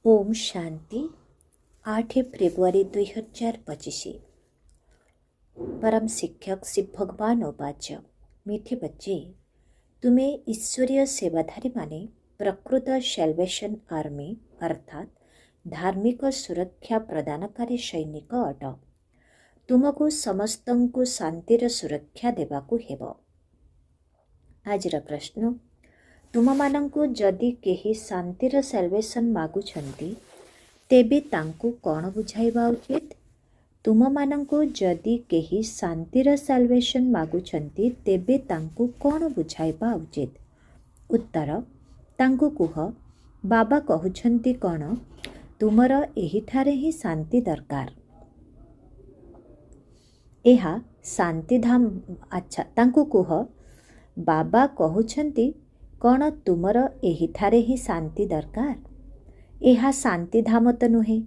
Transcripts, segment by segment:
Om Shanti 8 February 2025। परम शिक्षक श्री भगवान उवाच मीठे बच्चे, तुम्हें ईश्वरीय सेवाधारी माने प्रकृत सेल्वेशन आर्मी अर्थात धार्मिक सुरक्षा प्रदानकारी सैनिक अट। तुमको समस्तंकु शांतिर सुरक्षा देवाकू हेब। आजर प्रश्न, तुम मानंकु जदि केही शांतिर सेल्वेशन मागुछंती तेबे तांकु कौन बुझाइबा उचित? तुम मानंकु जदि केही शांतिर सेल्वेशन मागुछंती तेबे तांकु कौन बुझाइबा उचित? उत्तर, तांकु कुह बाबा कहउछंती कौन तुमर एही ठारे ही शांति दरकार। एहा शांति धाम। अच्छा, तांकु कुह बाबा कहउछंती कौन तुमर एही ठारे ही शांति दरकार। एहा शांति धाम तो नुहे।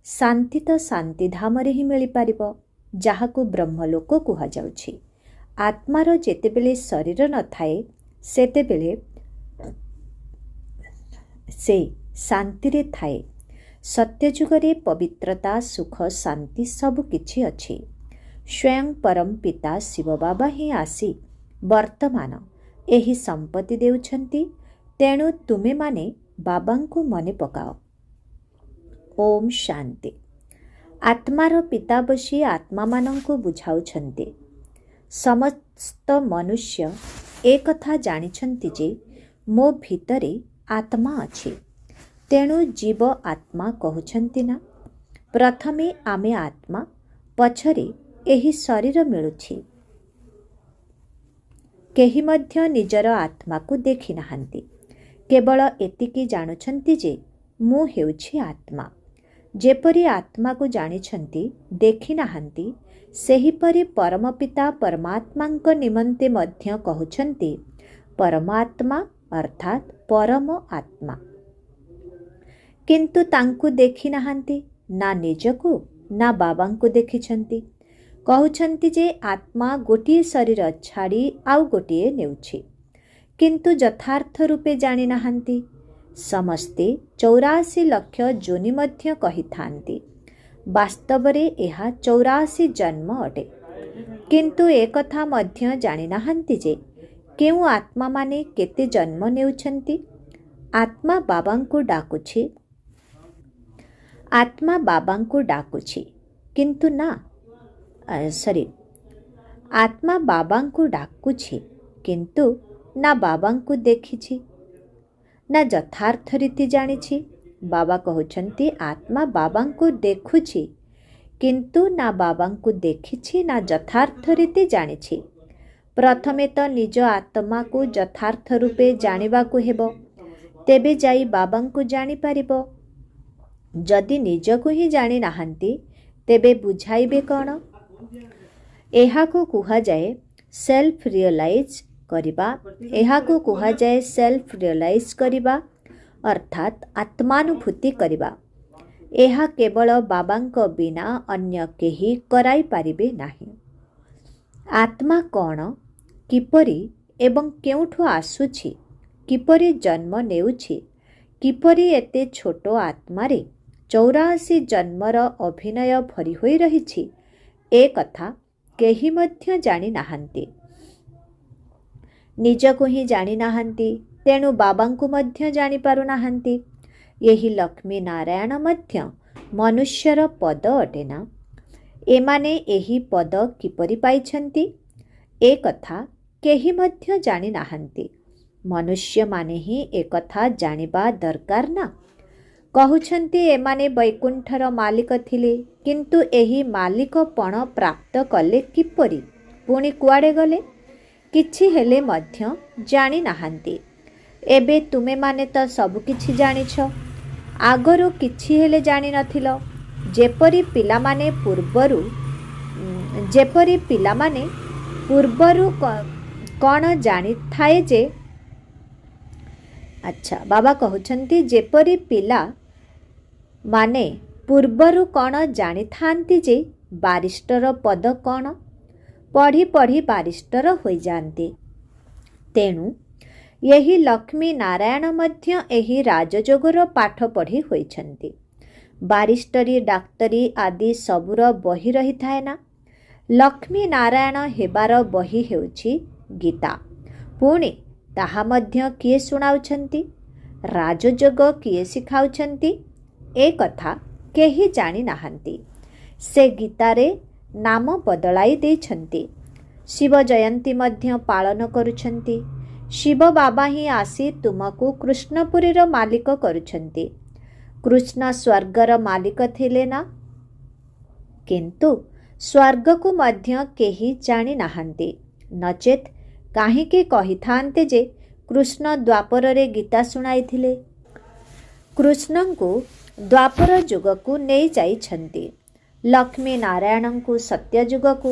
शांति तो शांति धाम रे ही मिली पारिबो, जाहाकू ब्रह्मलोक कुहा जाउछि। आत्मार जेतेबेले शरीर न थाए सेतेबेले से शांति रे थाए। सत्यजुगरे पवित्रता सुख शांति सब किछि अछि। स्वयं परम पिता शिव बाबा ही आसी वर्तमान एही संपत्ति देउछंती। तेणु तुमे माने बाबांकु मने पकाओ। ओम शांति। आत्मार पिता बसी आत्मा मानंकु बुझाउछंती। समस्त मनुष्य एक कथा जानिछंती जे मो भितरे आत्मा अछि। तेणु जीव आत्मा कहउछंती ना। प्रथमे आमे आत्मा, पछरे एही शरीर मिलुछि। केही मध्य निजर आत्मा को देखि नाहंती। केवल एतिकी जानुछंती जे मु हेउछि आत्मा। जेपरि आत्मा को जानिछंती देखि नाहंती, सेहीपरि परमपिता परमात्मांक निमंते मध्य कहउछंती परमात्मा अर्थात परम आत्मा। किंतु तांकु देखि नाहंती, ना निजको ना बाबांकु देखिछंती। कहउछंती जे आत्मा गोटिए शरीर छाड़ी आउ गोटिए नेउछि, किंतु यथार्थ रूपे जानि नाहंती। समस्ते 84 लाख जोनि मध्य कहिथांती। वास्तवरे एहा 84 जन्म अटे। किंतु एक कथा मध्य जानि नाहंती जे केउ आत्मा माने केते जन्म नेउछंती। आत्मा बाबांकु डाकुछि, आत्मा बाबांकु डाकुछि, किंतु ना आत्मा बाबांकु डाकुछि, किंतु ना बाबांकु देखिछि ना यथार्थ रीति जानिछि। बाबा कहउछंती आत्मा बाबांकु देखुछि, किंतु ना बाबांकु देखिछि ना यथार्थ रीति जानिछि। प्रथमे तो निज आत्मा को यथार्थ रूपे जानिबाकु हेबो, तेबे जाई बाबांकु जानि पारिबो। जदि निजको ही जानि नाहंती तेबे बुझाइबे कौन? एहाको कुहा जाए सेल्फ रियलाइज करिबा। एहाको कुहा जाए सेल्फ रियलाइज करिबा अर्थात आत्मानुभूति करिबा। एहा केवल बाबांक बिना अन्य केही कराई पारिबे नाही। आत्मा कौन, किपरि एवं केउठु आसुछि, किपरि जन्म नेउछि, किपरि एते छोटो आत्मारे 84 जन्मर अभिनय भरी होई रहिछि, ए कथा केही मध्य जानि नाहंती। निजको ही जानि नाहंती, तेणु बाबांकु मध्य जानि पारु नाहंती। यही लक्ष्मी नारायण मध्य मनुष्यर पद अटेना। एमाने एही पद किपरि पाइछंती, ए कथा केही मध्य जानि नाहंती। मनुष्य माने ही ए कथा जानिबा दरकार ना। कहउछंती एमाने वैकुंठर मालिक थिले, किंतु एही मालिकपण प्राप्त कले किपरि, पुणी कुआडे गले, किछि हेले मध्य जानि नाहंती। एबे तुमे माने तो सब किछि जानिछ, आगरु किछि हेले जानि नथिलो। जेपरि पिलामाने पूर्वरु कौन जानि थाए जे। अच्छा, बाबा कहउछंती जेपरि पिला माने पूर्वरु कौन जानि थांती जे बारिस्टर पद कौन, पढ़ी पढ़ी बारिस्टर होई जानती। तेणु ଏହି ଲକ୍ଷ୍ମୀ ନାରାୟଣ ମଧ୍ୟ ଏହି ରାଜଯୋଗର ପାଠ ପଢ଼ି ହୋଇଛନ୍ତି। ବାରିଷ୍ଟରୀ ଡାକ୍ତରୀ ଆଦି ସବୁର ବହି ରହିଥାଏ ନା। ଲକ୍ଷ୍ମୀ ନାରାୟଣ ହେବାର ବହି ହେଉଛି ଗୀତା। ପୁଣି ତାହା ମଧ୍ୟ କିଏ ଶୁଣାଉଛନ୍ତି? ରାଜଯୋଗ କିଏ ଶିଖାଉଛନ୍ତି? ଏ କଥା କେହି ଜାଣି ନାହାନ୍ତି। ସେ ଗୀତାରେ ନାମ ବଦଳାଇ ଦେଇଛନ୍ତି। ଶିବ ଜୟନ୍ତୀ ମଧ୍ୟ ପାଳନ କରୁଛନ୍ତି। ଶିବ ବାବା ହିଁ ଆସି ତୁମକୁ କୃଷ୍ଣପୁରୀର ମାଲିକ କରୁଛନ୍ତି। କୃଷ୍ଣ ସ୍ୱର୍ଗର ମାଲିକ ଥିଲେ ନା? କିନ୍ତୁ ସ୍ୱର୍ଗକୁ ମଧ୍ୟ କେହି ଜାଣି ନାହାନ୍ତି। ନଚେତ୍ କାହିଁକି କହିଥାନ୍ତେ ଯେ କୃଷ୍ଣ ଦ୍ୱାପରରେ ଗୀତା ଶୁଣାଇଥିଲେ? କୃଷ୍ଣଙ୍କୁ ଦ୍ୱାପର ଯୁଗକୁ ନେଇ ଯାଇଛନ୍ତି। ଲକ୍ଷ୍ମୀ ନାରାୟଣଙ୍କୁ ସତ୍ୟ ଯୁଗକୁ,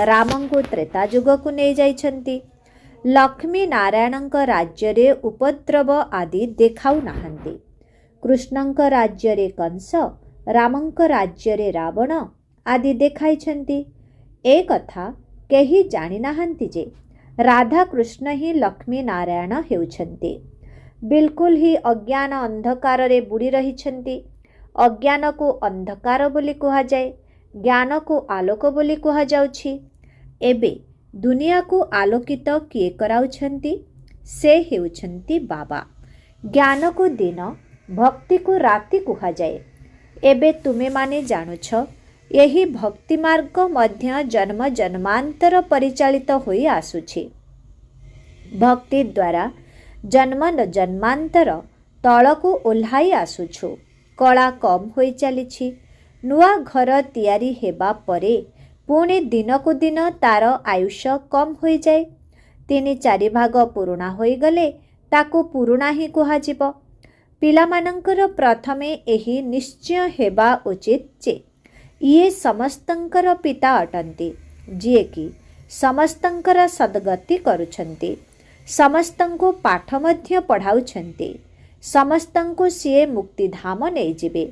ରାମଙ୍କୁ ତ୍ରେତା ଯୁଗକୁ ନେଇ ଯାଇଛନ୍ତି। ଲକ୍ଷ୍ମୀ ନାରାୟଣଙ୍କ ରାଜ୍ୟରେ ଉପଦ୍ରବ ଆଦି ଦେଖାଉ ନାହାନ୍ତି। କୃଷ୍ଣଙ୍କ ରାଜ୍ୟରେ କଂସ, ରାମଙ୍କ ରାଜ୍ୟରେ ରାବଣ ଆଦି ଦେଖାଇଛନ୍ତି। ଏ କଥା କେହି ଜାଣିନାହାନ୍ତି ଯେ ରାଧାକୃଷ୍ଣ ହିଁ ଲକ୍ଷ୍ମୀ ନାରାୟଣ ହେଉଛନ୍ତି। ବିଲକୁଲ ହିଁ ଅଜ୍ଞାନ ଅନ୍ଧକାରରେ ବୁଡ଼ି ରହିଛନ୍ତି। ଅଜ୍ଞାନକୁ ଅନ୍ଧକାର ବୋଲି କୁହାଯାଏ, ଜ୍ଞାନକୁ ଆଲୋକ ବୋଲି କୁହାଯାଉଛି। ଏବେ ଦୁନିଆକୁ ଆଲୋକିତ କିଏ କରାଉଛନ୍ତି? ସେ ହେଉଛନ୍ତି ବାବା। ଜ୍ଞାନକୁ ଦିନ, ଭକ୍ତିକୁ ରାତି କୁହାଯାଏ। ଏବେ ତୁମେମାନେ ଜାଣୁଛ, ଏହି ଭକ୍ତି ମାର୍ଗ ମଧ୍ୟ ଜନ୍ମ ଜନ୍ମାନ୍ତର ପରିଚାଳିତ ହୋଇ ଆସୁଛି। ଭକ୍ତି ଦ୍ୱାରା ଜନ୍ମ ଜନ୍ମାନ୍ତର ତଳକୁ ଓହ୍ଲାଇ ଆସୁଛୁ। କଳା କମ୍ ହୋଇ ଚାଲିଛି। ନୂଆ ଘର ତିଆରି ହେବା ପରେ ପୁଣି ଦିନକୁ ଦିନ ତାର ଆୟୁଷ କମ୍ ହୋଇଯାଏ। 3-4 ଭାଗ ପୁରୁଣା ହୋଇଗଲେ ତାକୁ ପୁରୁଣା ହିଁ କୁହାଯିବ। ପିଲାମାନଙ୍କର ପ୍ରଥମେ ଏହି ନିଶ୍ଚୟ ହେବା ଉଚିତ ଯେ ଇଏ ସମସ୍ତଙ୍କର ପିତା ଅଟନ୍ତି, ଯିଏକି ସମସ୍ତଙ୍କର ସଦ୍ଗତି କରୁଛନ୍ତି, ସମସ୍ତଙ୍କୁ ପାଠ ମଧ୍ୟ ପଢ଼ାଉଛନ୍ତି, ସମସ୍ତଙ୍କୁ ସିଏ ମୁକ୍ତିଧାମ ନେଇଯିବେ।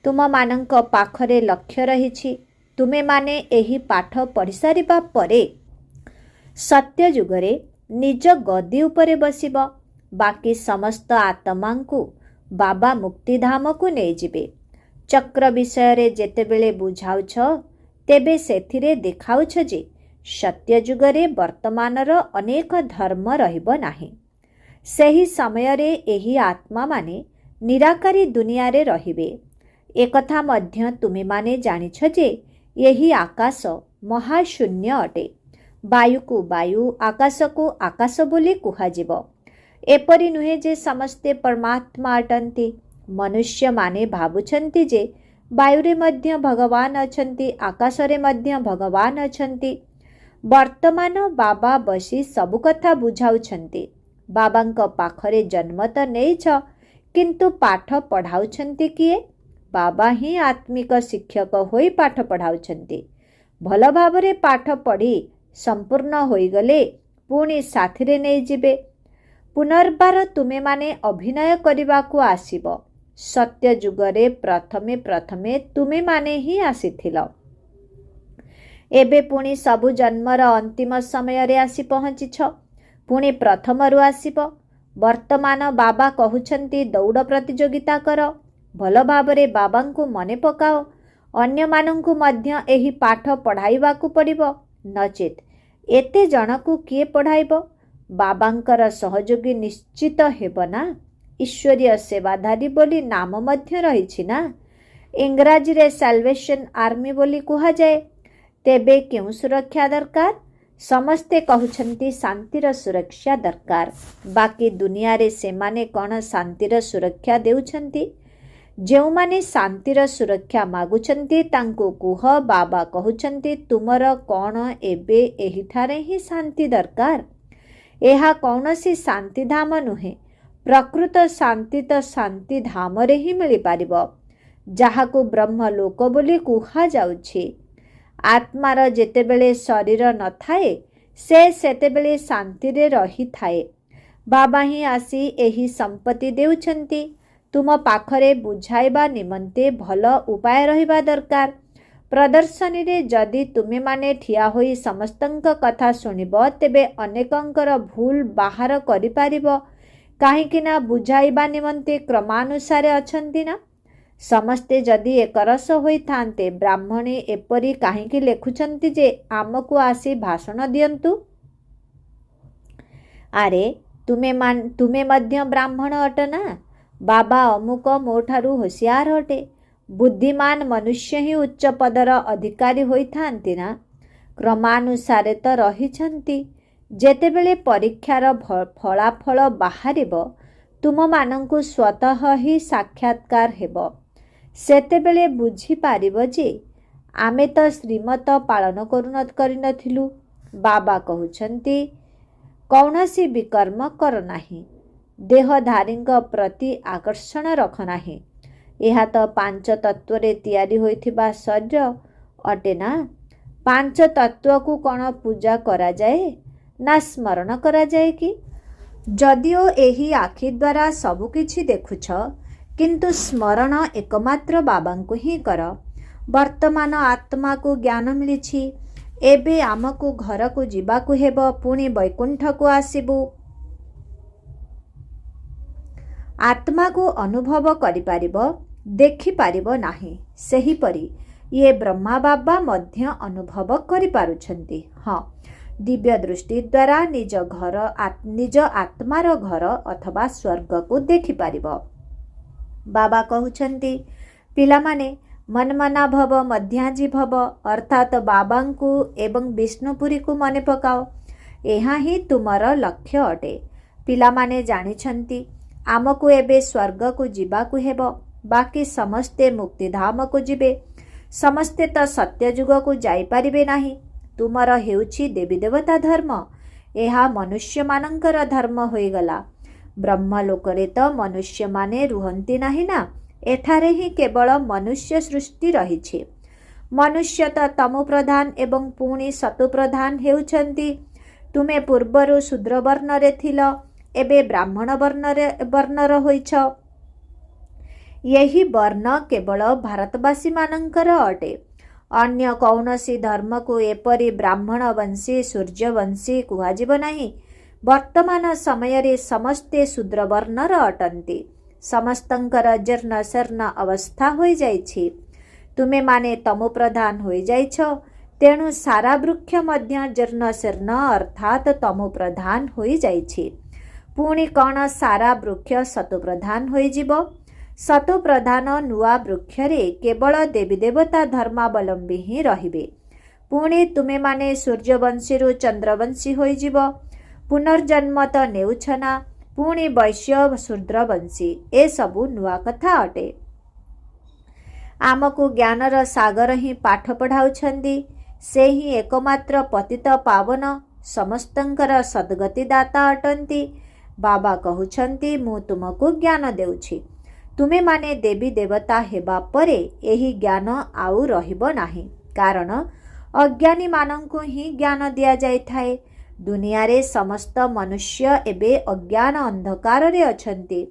ତୁମମାନଙ୍କ ପାଖରେ ଲକ୍ଷ୍ୟ ରହିଛି। ତୁମେମାନେ ଏହି ପାଠ ପଢ଼ିସାରିବା ପରେ ସତ୍ୟ ଯୁଗରେ ନିଜ ଗଦି ଉପରେ ବସିବ। ବାକି ସମସ୍ତ ଆତ୍ମାଙ୍କୁ ବାବା ମୁକ୍ତିଧାମକୁ ନେଇଯିବେ। ଚକ୍ର ବିଷୟରେ ଯେତେବେଳେ ବୁଝାଉଛ, ତେବେ ସେଥିରେ ଦେଖାଉଛ ଯେ ସତ୍ୟ ଯୁଗରେ ବର୍ତ୍ତମାନର ଅନେକ ଧର୍ମ ରହିବ ନାହିଁ। ସେହି ସମୟରେ ଏହି ଆତ୍ମାମାନେ ନିରାକାରୀ ଦୁନିଆରେ ରହିବେ। ଏକଥା ମଧ୍ୟ ତୁମେମାନେ ଜାଣିଛ ଯେ ଏହି ଆକାଶ ମହାଶୂନ୍ୟ ଅଟେ। ବାୟୁକୁ ବାୟୁ, ଆକାଶକୁ ଆକାଶ ବୋଲି କୁହାଯିବ। ଏପରି ନୁହେଁ ଯେ ସମସ୍ତେ ପରମାତ୍ମା ଅଟନ୍ତି। ମନୁଷ୍ୟମାନେ ଭାବୁଛନ୍ତି ଯେ ବାୟୁରେ ମଧ୍ୟ ଭଗବାନ ଅଛନ୍ତି, ଆକାଶରେ ମଧ୍ୟ ଭଗବାନ ଅଛନ୍ତି। ବର୍ତ୍ତମାନ ବାବା ବସି ସବୁ କଥା ବୁଝାଉଛନ୍ତି। ବାବାଙ୍କ ପାଖରେ ଜନ୍ମ ତ ନେଇଛ, କିନ୍ତୁ ପାଠ ପଢ଼ାଉଛନ୍ତି କିଏ? ବାବା ହିଁ ଆତ୍ମିକ ଶିକ୍ଷକ ହୋଇ ପାଠ ପଢ଼ାଉଛନ୍ତି। ଭଲ ଭାବରେ ପାଠ ପଢ଼ି ସମ୍ପୂର୍ଣ୍ଣ ହୋଇଗଲେ ପୁଣି ସାଥିରେ ନେଇଯିବେ। ପୁନର୍ବାର ତୁମେମାନେ ଅଭିନୟ କରିବାକୁ ଆସିବ। ସତ୍ୟ ଯୁଗରେ ପ୍ରଥମେ ପ୍ରଥମେ ତୁମେମାନେ ହିଁ ଆସିଥିଲ। ଏବେ ପୁଣି ସବୁ ଜନ୍ମର ଅନ୍ତିମ ସମୟରେ ଆସି ପହଞ୍ଚିଛ। ପୁଣି ପ୍ରଥମରୁ ଆସିବ। ବର୍ତ୍ତମାନ ବାବା କହୁଛନ୍ତି ଦୌଡ଼ ପ୍ରତିଯୋଗିତା କର। ଭଲ ଭାବରେ ବାବାଙ୍କୁ ମନେ ପକାଅ। ଅନ୍ୟମାନଙ୍କୁ ମଧ୍ୟ ଏହି ପାଠ ପଢ଼ାଇବାକୁ ପଡ଼ିବ। ନଚେତ୍ ଏତେ ଜଣକୁ କିଏ ପଢ଼ାଇବ? ବାବାଙ୍କର ସହଯୋଗୀ ନିଶ୍ଚିତ ହେବ ନା। ଈଶ୍ୱରୀୟ ସେବାଧାରୀ ବୋଲି ନାମ ମଧ୍ୟ ରହିଛି ନା। ଇଂରାଜୀରେ ସାଲଭେସନ୍ ଆର୍ମି ବୋଲି କୁହାଯାଏ। ତେବେ କେଉଁ ସୁରକ୍ଷା ଦରକାର? ସମସ୍ତେ କହୁଛନ୍ତି ଶାନ୍ତିର ସୁରକ୍ଷା ଦରକାର। ବାକି ଦୁନିଆରେ ସେମାନେ କ'ଣ ଶାନ୍ତିର ସୁରକ୍ଷା ଦେଉଛନ୍ତି? ଯେଉଁମାନେ ଶାନ୍ତିର ସୁରକ୍ଷା ମାଗୁଛନ୍ତି ତାଙ୍କୁ କୁହ, ବାବା କହୁଛନ୍ତି ତୁମର କ'ଣ ଏବେ ଏହିଠାରେ ହିଁ ଶାନ୍ତି ଦରକାର? ଏହା କୌଣସି ଶାନ୍ତିଧାମ ନୁହେଁ। ପ୍ରକୃତ ଶାନ୍ତି ତ ଶାନ୍ତିଧାମରେ ହିଁ ମିଳିପାରିବ, ଯାହାକୁ ବ୍ରହ୍ମଲୋକ ବୋଲି କୁହାଯାଉଛି। ଆତ୍ମାର ଯେତେବେଳେ ଶରୀର ନଥାଏ, ସେ ସେତେବେଳେ ଶାନ୍ତିରେ ରହିଥାଏ। ବାବା ହିଁ ଆସି ଏହି ସମ୍ପତ୍ତି ଦେଉଛନ୍ତି। ତୁମ ପାଖରେ ବୁଝାଇବା ନିମନ୍ତେ ଭଲ ଉପାୟ ରହିବା ଦରକାର। प्रदर्शनी जदि तुमे माने ठिया होई समस्तंक कथा शुणिब तेबे अनेकंकर भूल बाहर करि पारिबो काहेकि ना बुझाइबा निमंते क्रमानुसारे अछंती ना। समस्ते जदि एकरस होई थांते ब्राह्मणी एपरी काहेकि लेखुछंती जे आमको आसी भाषण दियंतु। अरे तुमे मध्य ब्राह्मण अट ना। बाबा अमुक मोठारु होशियार अटे। बुद्धिमान मनुष्य ही उच्च पदर अधिकारी होई थांती ना। क्रमानुसारे तो रहिछंती। जेतेबेले परीक्षार फलाफल बाहरिबो तुम मानंकु स्वतः ही साक्षात्कार हेबो। सेतेबेले बुझी पारिबो जे आमे तो श्रीमत पालन करिनथिलु। बाबा कहुछंती कौनसी विकर्म कर नाही। देहधारींक प्रति आकर्षण रख नाही। यह तो पांच तत्व रे तैयारी होइथिबा शरीर अटे ना। पांच तत्व को कौन पूजा करा जाए ना स्मरण करा जाए कि? जदिओ एही आखि द्वारा सबु किछि देखुछ किंतु स्मरण एकमात्र बाबांकु ही कर। वर्तमान आत्मा को ज्ञान मिलिछि। एबे आमको घर को जीवाकु हेबो पुणी वैकुंठ को आसीबु। आत्मा को अनुभव करि पारिबो देखि पारिबो नाही। सेही परी ये ब्रह्मा बाबा मध्य अनुभव करि पारुछंती। हाँ, दिव्य दृष्टि द्वारा निज आत्मार घर अथवा स्वर्ग को देखि पारिबो। बाबा कहउछंती पिलामाने मनमना भव मध्याजी भव अर्थात बाबांकु एवं विष्णुपुरी को मने पकाओ। यहाँ ही तुमर लक्ष्य अटे। पिलामाने जानिछंती आमको एबे स्वर्ग को जीवाकु हेबो। बाकी समस्ते मुक्तिधाम को जीवे। समस्ते तो सत्ययुग को जाई पारिबे नाही। तुमर हेउछि देवी देवता धर्म। एहा मनुष्य मानंकर धर्म होई गला। ब्रह्मलोकरे तो मनुष्य माने रुहंती नाही ना। एठारे ही केवल मनुष्य सृष्टि रहिछि। मनुष्य तो तमो प्रधान एवं पुणी सतु प्रधान हेउछंती। तुमे पूर्वरु शूद्र वर्ण रे थिल एबे ब्राह्मण वर्णर होइछ। यही वर्ण केवल भारतवासी मानंकर अटे। अन्य कौनसी धर्म को एपरी ब्राह्मण वंशी सूर्यवंशी कुहाजिब नाही। वर्तमान समय रे समस्ते शूद्र वर्णर अटंती। समस्तंकर जीर्ण शर्ण अवस्था होई जाइछि। तुमे माने तमो प्रधान होई जाइछ। तेणु सारा वृक्ष मध्य जीर्ण शर्ण अर्थात तमो प्रधान होई जाइछि। पुणी कौन सारा वृक्ष सतु प्रधान होई जिवो? सतु प्रधान नुआ वृक्ष रे केवल देवी देवता धर्मावलंबी ही रहिबे। पुणी तुमे माने सूर्यवंशी रु चंद्रवंशी होई जिवो। पुनर्जन्म तो नेउछ ना। पुणी वैश्य शूद्रवंशी ए सबु नुआ कथा अटे। आमको ज्ञानर सागर ही पाठ पढ़ाउछंदी। से ही एकमात्र पतित पावन समस्तंकर सद्गति दाता अटंती। बाबा कहउछंती मु तुमको ज्ञान देउछि। तुमे माने देवी देवता हेबा परे एही ज्ञान आउ रहिबो नाही। कारण अज्ञानी मानंकु ही ज्ञान दिया जाय थाए। दुनिया रे समस्त मनुष्य एबे अज्ञान अंधकार रे अछंती।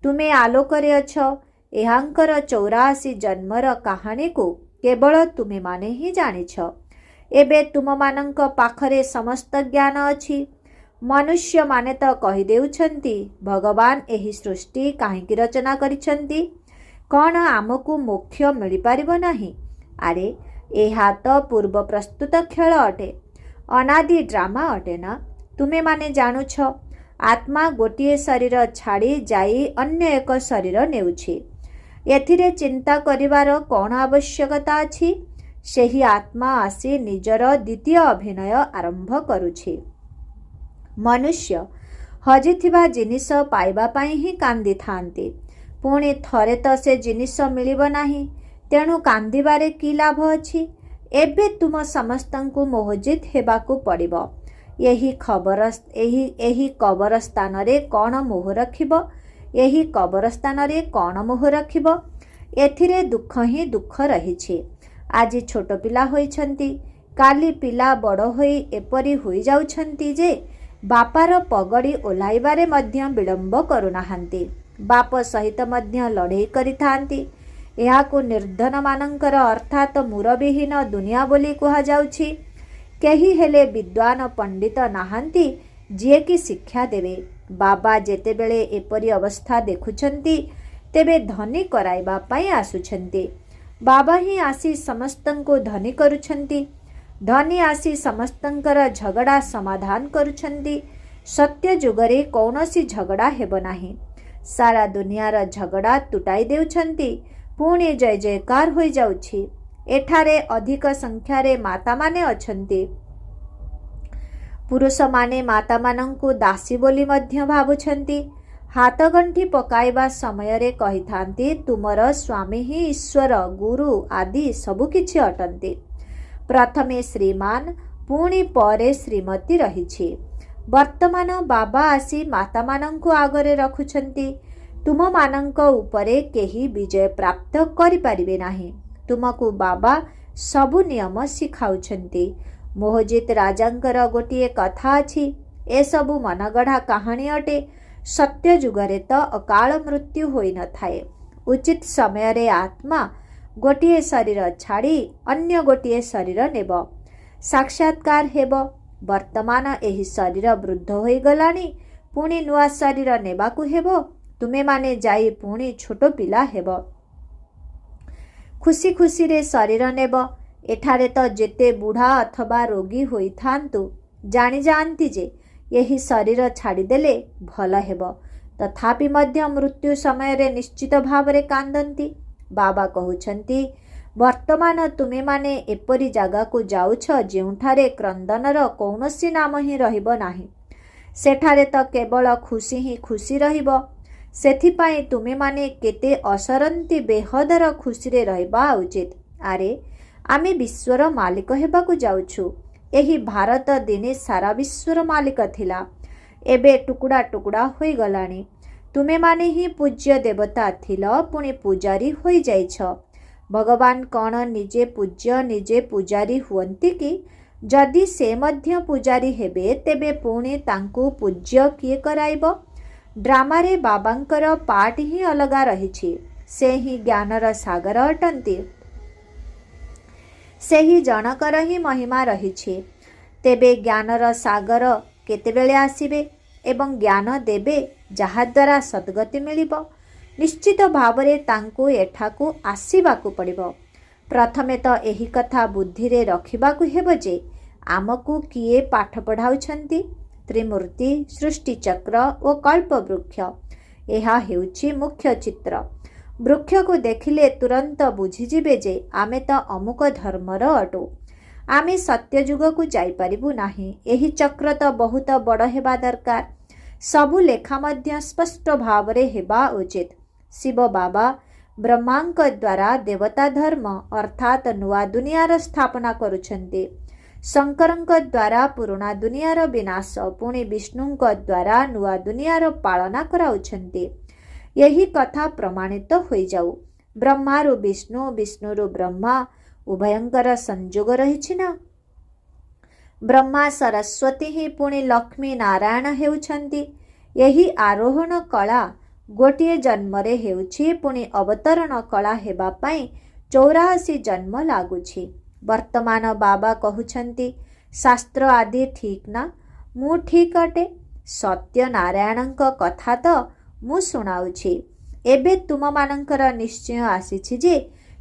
तुमे आलोक रे अछ। एहांकर 84 जन्मर कहानी को केवल तुमे माने ही जानिछ। एबे तुम मानंक पाखरे समस्त ज्ञान अछि। मनुष्य माने तो कहि देउछंती भगवान एही सृष्टि काहेकि रचना करिछंती। कौन आमको मोक्ष मिली पारिबो नाही? अरे एहा तो पूर्व प्रस्तुत खेल अटे। अनादि ड्रामा अटे ना। तुमे माने जानुछ आत्मा गोटिए शरीर छाड़ी जाई अन्य एक शरीर नेउछि। एथिरे चिंता करिवार कौन आवश्यकता अछि? सेही आत्मा आसी निजर द्वितीय अभिनय आरंभ करुछि। मनुष्य हजिथिबा जिनिस पाइबा पाई ही कांदी थांती। पुणी थरे तो से जिनिस मिलिबो नाही। तेणु कांदिबारे की लाभ अछि? एबे तुम समस्तंकु मोहजित हेबाकु पड़िबो। यही कबरस्तान रे कौन मोह रखिबो? यही कबरस्तान रे कौन मोह रखिबो? एथिरे दुख ही दुख रहिछि। आज छोट पिला होइछंती। काली पिला बड़ होई एपरी होई जाउछंती जे बापार पगड़ी ओह्लाइबारे मध्य विलंब करुनाहांती। बाप सहित मध्य लड़ाई करिथांती। ଏହାକୁ ନିର୍ଧନମାନଙ୍କର ଅର୍ଥାତ୍ ମୁରବିହୀନ ଦୁନିଆ ବୋଲି କୁହାଯାଉଛି। କେହି ହେଲେ ବିଦ୍ୱାନ ପଣ୍ଡିତ ନାହାନ୍ତି ଯିଏକି ଶିକ୍ଷା ଦେବେ। ବାବା ଯେତେବେଳେ ଏପରି ଅବସ୍ଥା ଦେଖୁଛନ୍ତି ତେବେ ଧନୀ କରାଇବା ପାଇଁ ଆସୁଛନ୍ତି। ବାବା ହିଁ ଆସି ସମସ୍ତଙ୍କୁ ଧନୀ କରୁଛନ୍ତି। ଧନୀ ଆସି ସମସ୍ତଙ୍କର ଝଗଡ଼ା ସମାଧାନ କରୁଛନ୍ତି। ସତ୍ୟ ଯୁଗରେ କୌଣସି ଝଗଡ଼ା ହେବ ନାହିଁ। ସାରା ଦୁନିଆର ଝଗଡ଼ା ତୁଟାଇ ଦେଉଛନ୍ତି। ପୁଣି ଜୟ ଜୟକାର ହୋଇଯାଉଛି। ଏଠାରେ ଅଧିକ ସଂଖ୍ୟାରେ ମାତାମାନେ ଅଛନ୍ତି। ପୁରୁଷମାନେ ମାତାମାନଙ୍କୁ ଦାସୀ ବୋଲି ମଧ୍ୟ ଭାବୁଛନ୍ତି। ହାତଗଣ୍ଠି ପକାଇବା ସମୟରେ କହିଥାନ୍ତି ତୁମର ସ୍ୱାମୀ ହିଁ ଈଶ୍ୱର, ଗୁରୁ ଆଦି ସବୁକିଛି ଅଟନ୍ତି। ପ୍ରଥମେ ଶ୍ରୀମାନ ପୁଣି ପରେ ଶ୍ରୀମତୀ ରହିଛି। ବର୍ତ୍ତମାନ ବାବା ଆସି ମାତାମାନଙ୍କୁ ଆଗରେ ରଖୁଛନ୍ତି। ତୁମମାନଙ୍କ ଉପରେ କେହି ବିଜୟ ପ୍ରାପ୍ତ କରିପାରିବେ ନାହିଁ। ତୁମକୁ ବାବା ସବୁ ନିୟମ ଶିଖାଉଛନ୍ତି। ମୋହଜିତ ରାଜାଙ୍କର ଗୋଟିଏ କଥା ଅଛି। ଏସବୁ ମନଗଢ଼ା କାହାଣୀ ଅଟେ। ସତ୍ୟ ଯୁଗରେ ତ ଅକାଳ ମୃତ୍ୟୁ ହୋଇନଥାଏ। ଉଚିତ ସମୟରେ ଆତ୍ମା ଗୋଟିଏ ଶରୀର ଛାଡ଼ି ଅନ୍ୟ ଗୋଟିଏ ଶରୀର ନେବ। ସାକ୍ଷାତକାର ହେବ। ବର୍ତ୍ତମାନ ଏହି ଶରୀର ବୃଦ୍ଧ ହୋଇଗଲାଣି। ପୁଣି ନୂଆ ଶରୀର ନେବାକୁ ହେବ। ତୁମେମାନେ ଯାଇ ପୁଣି ଛୋଟ ପିଲା ହେବ। ଖୁସି ଖୁସିରେ ଶରୀର ନେବ। ଏଠାରେ ତ ଯେତେ ବୁଢ଼ା ଅଥବା ରୋଗୀ ହୋଇଥାନ୍ତୁ ଜାଣିଯାଆନ୍ତି ଯେ ଏହି ଶରୀର ଛାଡ଼ିଦେଲେ ଭଲ ହେବ। ତଥାପି ମଧ୍ୟ ମୃତ୍ୟୁ ସମୟରେ ନିଶ୍ଚିତ ଭାବରେ କାନ୍ଦନ୍ତି। ବାବା କହୁଛନ୍ତି ବର୍ତ୍ତମାନ ତୁମେମାନେ ଏପରି ଜାଗାକୁ ଯାଉଛ ଯେଉଁଠାରେ କ୍ରନ୍ଦନର କୌଣସି ନାମ ହିଁ ରହିବ ନାହିଁ। ସେଠାରେ ତ କେବଳ ଖୁସି ହିଁ ଖୁସି ରହିବ। ସେଥିପାଇଁ ତୁମେମାନେ କେତେ ଅସରନ୍ତି ବେହଦର ଖୁସିରେ ରହିବା ଉଚିତ। ଆରେ ଆମେ ବିଶ୍ୱର ମାଲିକ ହେବାକୁ ଯାଉଛୁ। ଏହି ଭାରତ ଦିନେ ସାରା ବିଶ୍ୱର ମାଲିକ ଥିଲା। ଏବେ ଟୁକୁଡ଼ା ଟୁକୁଡ଼ା ହୋଇଗଲାଣି। ତୁମେମାନେ ହିଁ ପୂଜ୍ୟ ଦେବତା ଥିଲ, ପୁଣି ପୂଜାରୀ ହୋଇଯାଇଛ। ଭଗବାନ କ'ଣ ନିଜେ ପୂଜ୍ୟ ନିଜେ ପୂଜାରୀ ହୁଅନ୍ତି କି? ଯଦି ସେ ମଧ୍ୟ ପୂଜାରୀ ହେବେ ତେବେ ପୁଣି ତାଙ୍କୁ ପୂଜ୍ୟ କିଏ କରାଇବ? ଡ୍ରାମାରେ ବାବାଙ୍କର ପାର୍ଟ ହିଁ ଅଲଗା ରହିଛି। ସେ ହିଁ ଜ୍ଞାନର ସାଗର ଅଟନ୍ତି। ସେହି ଜଣକର ହିଁ ମହିମା ରହିଛି। ତେବେ ଜ୍ଞାନର ସାଗର କେତେବେଳେ ଆସିବେ ଏବଂ ଜ୍ଞାନ ଦେବେ ଯାହାଦ୍ୱାରା ସଦ୍ଗତି ମିଳିବ? ନିଶ୍ଚିତ ଭାବରେ ତାଙ୍କୁ ଏଠାକୁ ଆସିବାକୁ ପଡ଼ିବ। ପ୍ରଥମେ ତ ଏହି କଥା ବୁଦ୍ଧିରେ ରଖିବାକୁ ହେବ ଯେ ଆମକୁ କିଏ ପାଠ ପଢ଼ାଉଛନ୍ତି? ତ୍ରିମୂର୍ତ୍ତି, ସୃଷ୍ଟିଚକ୍ର ଓ କଳ୍ପବୃକ୍ଷ। ଏହା ହେଉଛି ମୁଖ୍ୟ ଚିତ୍ର। ବୃକ୍ଷକୁ ଦେଖିଲେ ତୁରନ୍ତ ବୁଝିଯିବେ ଯେ ଆମେ ତ ଅମୁକ ଧର୍ମର ଅଟୁ। ଆମେ ସତ୍ୟଯୁଗକୁ ଯାଇପାରିବୁ ନାହିଁ। ଏହି ଚକ୍ର ତ ବହୁତ ବଡ଼ ହେବା ଦରକାର। ସବୁ ଲେଖା ମଧ୍ୟ ସ୍ପଷ୍ଟ ଭାବରେ ହେବା ଉଚିତ। ଶିବ ବାବା ବ୍ରହ୍ମାଙ୍କ ଦ୍ୱାରା ଦେବତା ଧର୍ମ ଅର୍ଥାତ୍ ନୂଆ ଦୁନିଆର ସ୍ଥାପନା କରୁଛନ୍ତି। ଶଙ୍କରଙ୍କ ଦ୍ୱାରା ପୁରୁଣା ଦୁନିଆର ବିନାଶ, ପୁଣି ବିଷ୍ଣୁଙ୍କ ଦ୍ୱାରା ନୂଆ ଦୁନିଆର ପାଳନା କରାଉଛନ୍ତି। ଏହି କଥା ପ୍ରମାଣିତ ହୋଇଯାଉ। ବ୍ରହ୍ମାରୁ ବିଷ୍ଣୁ, ବିଷ୍ଣୁରୁ ବ୍ରହ୍ମା ଉଭୟଙ୍କର ସଂଯୋଗ ରହିଛି ନା? ବ୍ରହ୍ମା ସରସ୍ୱତୀ ହିଁ ପୁଣି ଲକ୍ଷ୍ମୀ ନାରାୟଣ ହେଉଛନ୍ତି। ଏହି ଆରୋହଣ କଳା ଗୋଟିଏ ଜନ୍ମରେ ହେଉଛି, ପୁଣି ଅବତରଣ କଳା ହେବା ପାଇଁ 84 ଜନ୍ମ ଲାଗୁଛି। ବର୍ତ୍ତମାନ ବାବା କହୁଛନ୍ତି ଶାସ୍ତ୍ର ଆଦି ଠିକ୍ ନା? ମୁଁ ଠିକ୍ ଅଟେ। ସତ୍ୟନାରାୟଣଙ୍କ କଥା ତ ମୁଁ ଶୁଣାଉଛି। ଏବେ ତୁମମାନଙ୍କର ନିଶ୍ଚୟ ଆସିଛି ଯେ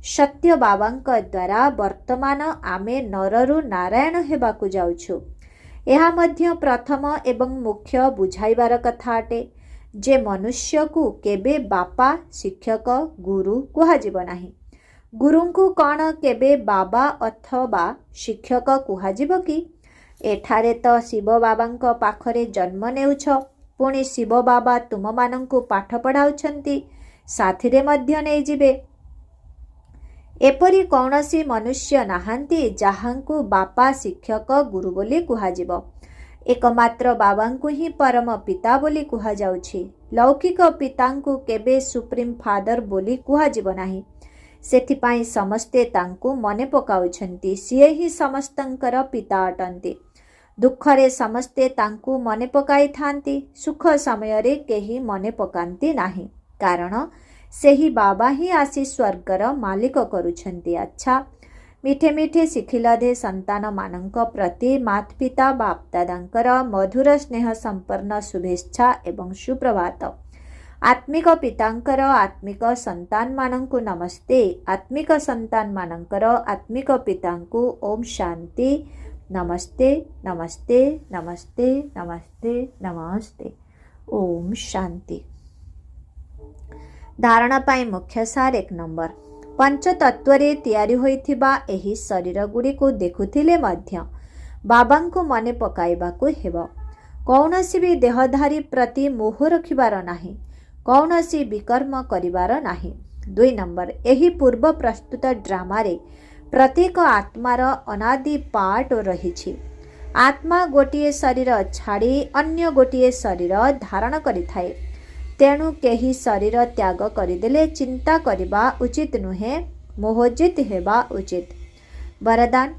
ସତ୍ୟ ବାବାଙ୍କ ଦ୍ୱାରା ବର୍ତ୍ତମାନ ଆମେ ନରରୁ ନାରାୟଣ ହେବାକୁ ଯାଉଛୁ। ଏହା ମଧ୍ୟ ପ୍ରଥମ ଏବଂ ମୁଖ୍ୟ ବୁଝାଇବାର କଥା ଅଟେ ଯେ ମନୁଷ୍ୟକୁ କେବେ ବାପା, ଶିକ୍ଷକ, ଗୁରୁ କୁହାଯିବ ନାହିଁ। ଗୁରୁଙ୍କୁ କ'ଣ କେବେ ବାବା ଅଥବା ଶିକ୍ଷକ କୁହାଯିବ କି? ଏଠାରେ ତ ଶିବ ବାବାଙ୍କ ପାଖରେ ଜନ୍ମ ନେଉଛ, ପୁଣି ଶିବ ବାବା ତୁମମାନଙ୍କୁ ପାଠ ପଢ଼ାଉଛନ୍ତି, ସାଥିରେ ମଧ୍ୟ ନେଇଯିବେ। ଏପରି କୌଣସି ମନୁଷ୍ୟ ନାହାନ୍ତି ଯାହାଙ୍କୁ ବାପା, ଶିକ୍ଷକ, ଗୁରୁ ବୋଲି କୁହାଯିବ। ଏକମାତ୍ର ବାବାଙ୍କୁ ହିଁ ପରମ ପିତା ବୋଲି କୁହାଯାଉଛି। ଲୌକିକ ପିତାଙ୍କୁ କେବେ ସୁପ୍ରିମ୍ ଫାଦର ବୋଲି କୁହାଯିବ ନାହିଁ। ସେଥିପାଇଁ ସମସ୍ତେ ତାଙ୍କୁ ମନେ ପକାଉଛନ୍ତି। ସିଏ ହିଁ ସମସ୍ତଙ୍କର ପିତା ଅଟନ୍ତି। ଦୁଃଖରେ ସମସ୍ତେ ତାଙ୍କୁ ମନେ ପକାଇଥାନ୍ତି। ସୁଖ ସମୟରେ କେହି ମନେ ପକାନ୍ତି ନାହିଁ। କାରଣ ସେହି ବାବା ହିଁ ଆସି ସ୍ୱର୍ଗର ମାଲିକ କରୁଛନ୍ତି। ଆଚ୍ଛା, ମିଠେ ମିଠେ ଶିଖିଲଧେ ସନ୍ତାନମାନଙ୍କ ପ୍ରତି ମାତା ପିତା ବାପଦାଦାଙ୍କର ମଧୁର ସ୍ନେହ ସମ୍ପନ୍ନ ଶୁଭେଚ୍ଛା ଏବଂ ସୁପ୍ରଭାତ। ଆତ୍ମିକ ପିତାଙ୍କର ଆତ୍ମିକ ସନ୍ତାନମାନଙ୍କୁ ନମସ୍ତେ। ଆତ୍ମିକ ସନ୍ତାନମାନଙ୍କର ଆତ୍ମିକ ପିତାଙ୍କୁ ଓମ୍ ଶାନ୍ତି। ନମସ୍ତେ ନମସ୍ତେ ନମସ୍ତେ ନମସ୍ତେ ନମସ୍ତେ। ଓମ୍ ଶାନ୍ତି। ଧାରଣା ପାଇଁ ମୁଖ୍ୟ ସାର 1 ନମ୍ବର। ପଞ୍ଚତତ୍ୱରେ ତିଆରି ହୋଇଥିବା ଏହି ଶରୀର ଗୁଡ଼ିକୁ ଦେଖୁଥିଲେ ମଧ୍ୟ ବାବାଙ୍କୁ ମନେ ପକାଇବାକୁ ହେବ। କୌଣସି ବି ଦେହଧାରୀ ପ୍ରତି ମୋହ ରଖିବାର ନାହିଁ। କୌଣସି ବିକର୍ମ କରିବାର ନାହିଁ। 2 ନମ୍ବର। ଏହି ପୂର୍ବ ପ୍ରସ୍ତୁତ ଡ୍ରାମାରେ ପ୍ରତ୍ୟେକ ଆତ୍ମାର ଅନାଦି ପାର୍ଟ ରହିଛି। ଆତ୍ମା ଗୋଟିଏ ଶରୀର ଛାଡ଼ି ଅନ୍ୟ ଗୋଟିଏ ଶରୀର ଧାରଣ କରିଥାଏ। ତେଣୁ କେହି ଶରୀର ତ୍ୟାଗ କରିଦେଲେ ଚିନ୍ତା କରିବା ଉଚିତ ନୁହେଁ, ମୋହଜିତ ହେବା ଉଚିତ। ବରଦାନ,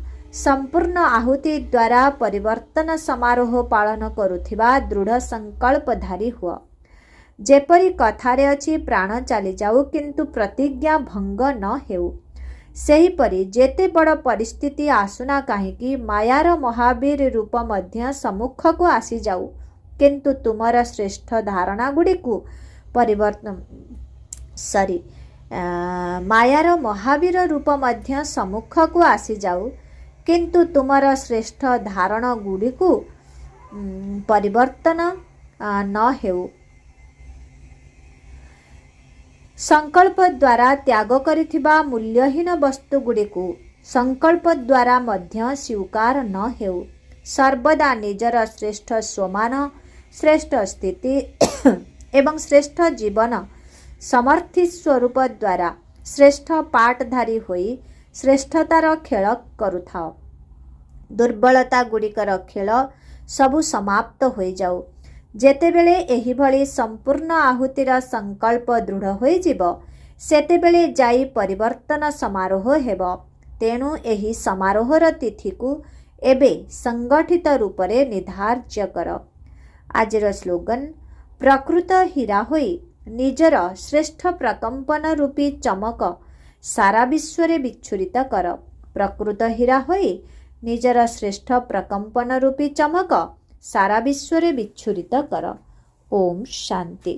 ସମ୍ପୂର୍ଣ୍ଣ ଆହୁତି ଦ୍ୱାରା ପରିବର୍ତ୍ତନ ସମାରୋହ ପାଳନ କରୁଥିବା ଦୃଢ଼ ସଂକଳ୍ପଧାରୀ ହୁଅ। ଯେପରି କଥାରେ ଅଛି, ପ୍ରାଣ ଚାଲିଯାଉ କିନ୍ତୁ ପ୍ରତିଜ୍ଞା ଭଙ୍ଗ ନ ହେଉ। ସେହିପରି ଯେତେ ବଡ଼ ପରିସ୍ଥିତି ଆସୁନା କାହିଁକି, ମାୟାର ମହାବୀର ରୂପ ମଧ୍ୟ ସମ୍ମୁଖକୁ ଆସିଯାଉ, କିନ୍ତୁ ତୁମର ଶ୍ରେଷ୍ଠ ଧାରଣାଗୁଡ଼ିକୁ ମାୟାର ମହାବୀର ରୂପ ମଧ୍ୟ ସମ୍ମୁଖକୁ ଆସିଯାଉ, କିନ୍ତୁ ତୁମର ଶ୍ରେଷ୍ଠ ଧାରଣାଗୁଡ଼ିକୁ ପରିବର୍ତ୍ତନ ନ ହେଉ। ସଂକଳ୍ପ ଦ୍ୱାରା ତ୍ୟାଗ କରିଥିବା ମୂଲ୍ୟହୀନ ବସ୍ତୁଗୁଡ଼ିକୁ ସଂକଳ୍ପ ଦ୍ୱାରା ମଧ୍ୟ ସ୍ୱୀକାର ନ ହେଉ। ସର୍ବଦା ନିଜର ଶ୍ରେଷ୍ଠ ସ୍ୱମାନ, ଶ୍ରେଷ୍ଠ ସ୍ଥିତି ଏବଂ ଶ୍ରେଷ୍ଠ ଜୀବନ ସମର୍ଥି ସ୍ୱରୂପ ଦ୍ୱାରା ଶ୍ରେଷ୍ଠ ପାଠଧାରୀ ହୋଇ ଶ୍ରେଷ୍ଠତାର ଖେଳ କରୁଥାଅ। ଦୁର୍ବଳତା ଗୁଡ଼ିକର ଖେଳ ସବୁ ସମାପ୍ତ ହୋଇଯାଉ। ଯେତେବେଳେ ଏହିଭଳି ସମ୍ପୂର୍ଣ୍ଣ ଆହୁତିର ସଂକଳ୍ପ ଦୃଢ଼ ହୋଇଯିବ, ସେତେବେଳେ ଯାଇ ପରିବର୍ତ୍ତନ ସମାରୋହ ହେବ। ତେଣୁ ଏହି ସମାରୋହର ତିଥିକୁ ଏବେ ସଂଗଠିତ ରୂପରେ ନିର୍ଦ୍ଧାର୍ଯ୍ୟ କର। ଆଜିର ସ୍ଲୋଗାନ, ପ୍ରକୃତ ହୀରା ହୋଇ ନିଜର ଶ୍ରେଷ୍ଠ ପ୍ରକମ୍ପନ ରୂପୀ ଚମକ ସାରା ବିଶ୍ୱରେ ବିଚ୍ଛୁରିତ କର। ପ୍ରକୃତ ହୀରା ହୋଇ ନିଜର ଶ୍ରେଷ୍ଠ ପ୍ରକମ୍ପନ ରୂପୀ ଚମକ ସାରା ବିଶ୍ୱରେ ବିଚ୍ଛୁରିତ କର। ଓମ୍ ଶାନ୍ତି।